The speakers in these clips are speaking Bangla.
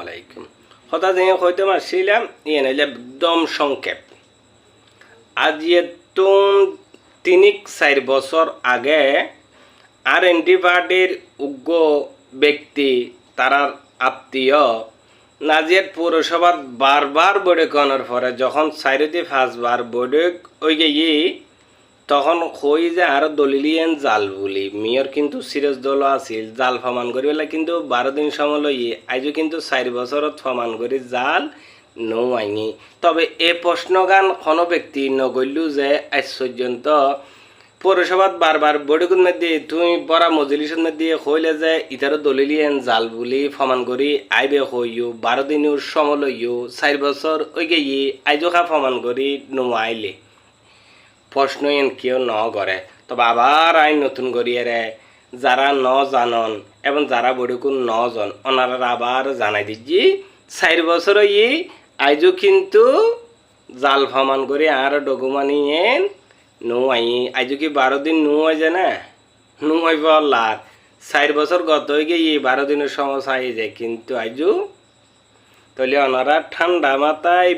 আলাইকুম কথা যে হইতে মারছিলাম ইয়ে নাইলে একদম সংক্ষেপ আজ তুম 3-4 বছর আগে RND পার্টির উগ্র ব্যক্তি তারার আত্মীয় নাজিয়াত পৌরসভাত বারবার বৈঠক করার পরে যখন 4-5বার বৈঠক হয়ে গিয়ে তখন কই যে আরো দলিলিয়েন জাল বলি মেয়র কিন্তু সিরিয়াস দল আছিল জাল ফমান করি বলে কিন্তু 12 দিন সময় লইয়ে আজও কিন্তু 4 বছরত ফমান করি জাল নো আইনি তবে এ প্রশ্নগান কোনো ব্যক্তি নগল্যু যে আজ পর্যন্ত পৌরসভাত বারবার বৈঠকের মধ্যে তুমি বড়া মজলিসের মধ্যে কইলে যে ইতারও দলিলিয়েন জাল বলি ফমান করি আইবে হইও 12 দিনের সময় লইও 4 বছর ওই গিয়ে আইজো খা ফমান করি নো আইলে প্রশ্ন এন কেউ ন করে তবে আবার আইন নতুন করিয়ে রে যারা ন জানন এবং যারা বড়কুন ন জন ওনারা আবার জানাই দিচ্ছি 4 বছর ই আইজও কিন্তু জাল ফমান করে আর ডকুমানি এন নো আই আইজও কি 12 দিন নো হয় যে না নো হয় বলার 4 বছর গত হয়ে গিয়ে 12 দিনের সমস্যা আই যায় কিন্তু আইজও তাহলে ওনারা ঠান্ডা মাথায়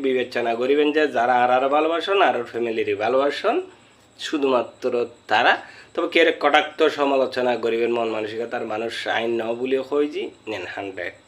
বিবেচনা করিবেন যে যারা আর ভালোবাসন আর ফ্যামিলির ভালোবাসন শুধুমাত্র তারা তবে কে কটাক্ত সমালোচনা করিবেন মন মানসিকতার মানুষ আইন ন বলিও কইজি নেন 100